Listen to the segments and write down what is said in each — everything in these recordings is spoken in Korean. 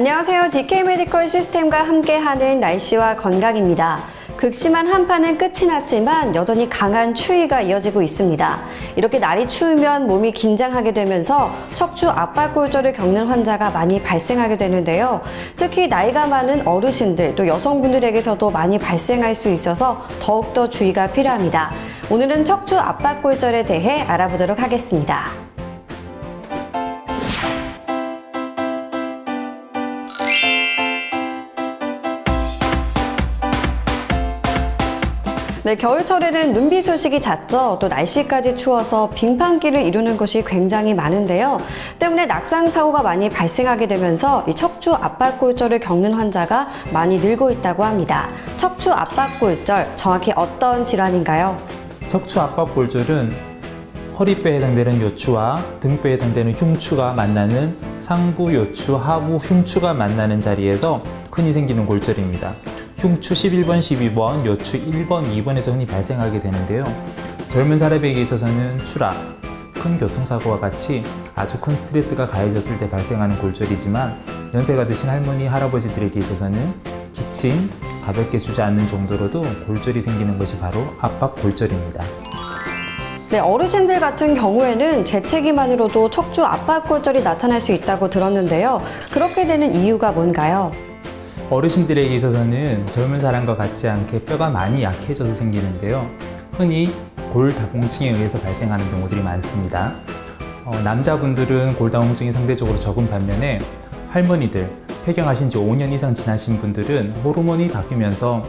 안녕하세요. DK 메디컬 시스템과 함께하는 날씨와 건강입니다. 극심한 한파는 끝이 났지만 여전히 강한 추위가 이어지고 있습니다. 이렇게 날이 추우면 몸이 긴장하게 되면서 척추 압박골절을 겪는 환자가 많이 발생하게 되는데요. 특히 나이가 많은 어르신들 또 여성분들에게서도 많이 발생할 수 있어서 더욱더 주의가 필요합니다. 오늘은 척추 압박골절에 대해 알아보도록 하겠습니다. 네, 겨울철에는 눈비 소식이 잦죠. 또 날씨까지 추워서 빙판길을 이루는 곳이 굉장히 많은데요. 때문에 낙상 사고가 많이 발생하게 되면서 이 척추 압박골절을 겪는 환자가 많이 늘고 있다고 합니다. 척추 압박골절, 정확히 어떤 질환인가요? 척추 압박골절은 허리뼈에 해당되는 요추와 등뼈에 해당되는 흉추가 만나는 상부 요추, 하부 흉추가 만나는 자리에서 흔히 생기는 골절입니다. 흉추 11번, 12번, 요추 1번, 2번에서 흔히 발생하게 되는데요. 젊은 사람에게 있어서는 추락, 큰 교통사고와 같이 아주 큰 스트레스가 가해졌을 때 발생하는 골절이지만 연세가 드신 할머니, 할아버지들에게 있어서는 기침, 가볍게 주저앉는 정도로도 골절이 생기는 것이 바로 압박골절입니다. 네, 어르신들 같은 경우에는 재채기만으로도 척추 압박골절이 나타날 수 있다고 들었는데요. 그렇게 되는 이유가 뭔가요? 어르신들에게 있어서는 젊은 사람과 같지 않게 뼈가 많이 약해져서 생기는데요. 흔히 골다공증에 의해서 발생하는 경우들이 많습니다. 남자분들은 골다공증이 상대적으로 적은 반면에 할머니들, 폐경하신 지 5년 이상 지나신 분들은 호르몬이 바뀌면서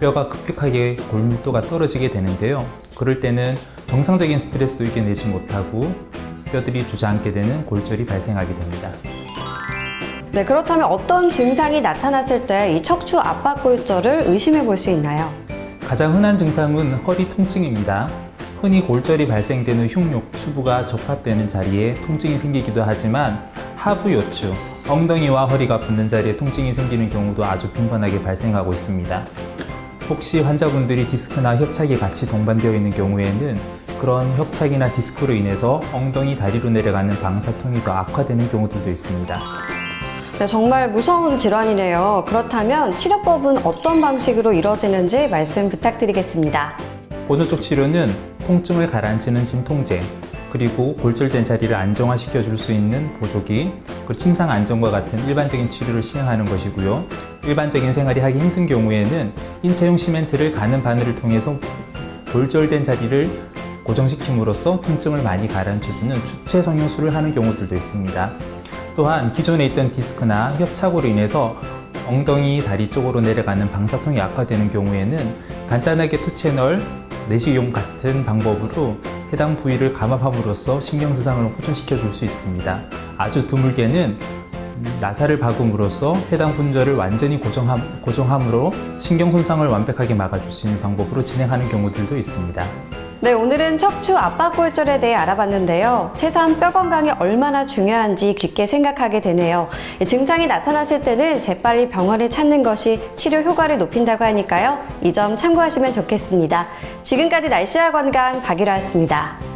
뼈가 급격하게 골밀도가 떨어지게 되는데요. 그럴 때는 정상적인 스트레스도 이겨내지 못하고 뼈들이 주저앉게 되는 골절이 발생하게 됩니다. 네, 그렇다면 어떤 증상이 나타났을 때 이 척추 압박골절을 의심해 볼 수 있나요? 가장 흔한 증상은 허리 통증입니다. 흔히 골절이 발생되는 흉욕, 추부가 접합되는 자리에 통증이 생기기도 하지만 하부 요추, 엉덩이와 허리가 붙는 자리에 통증이 생기는 경우도 아주 빈번하게 발생하고 있습니다. 혹시 환자분들이 디스크나 협착이 같이 동반되어 있는 경우에는 그런 협착이나 디스크로 인해서 엉덩이, 다리로 내려가는 방사통이 더 악화되는 경우들도 있습니다. 네, 정말 무서운 질환이네요. 그렇다면 치료법은 어떤 방식으로 이루어지는지 말씀 부탁드리겠습니다. 보조적 치료는 통증을 가라앉히는 진통제, 그리고 골절된 자리를 안정화시켜 줄 수 있는 보조기, 그리고 침상 안정과 같은 일반적인 치료를 시행하는 것이고요. 일반적인 생활이 하기 힘든 경우에는 인체용 시멘트를 가는 바늘을 통해서 골절된 자리를 고정시킴으로써 통증을 많이 가라앉혀주는 주체 성형술을 하는 경우들도 있습니다. 또한 기존에 있던 디스크나 협착으로 인해서 엉덩이, 다리 쪽으로 내려가는 방사통이 악화되는 경우에는 간단하게 투채널, 내시용 같은 방법으로 해당 부위를 감압함으로써 신경지상을 호전시켜 줄 수 있습니다. 아주 드물게는 나사를 박음으로써 해당 분절을 완전히 고정함으로 신경 손상을 완벽하게 막아줄 수 있는 방법으로 진행하는 경우들도 있습니다. 네, 오늘은 척추 압박골절에 대해 알아봤는데요. 새삼 뼈 건강이 얼마나 중요한지 깊게 생각하게 되네요. 증상이 나타났을 때는 재빨리 병원을 찾는 것이 치료 효과를 높인다고 하니까요. 이 점 참고하시면 좋겠습니다. 지금까지 날씨와 건강 박유라였습니다.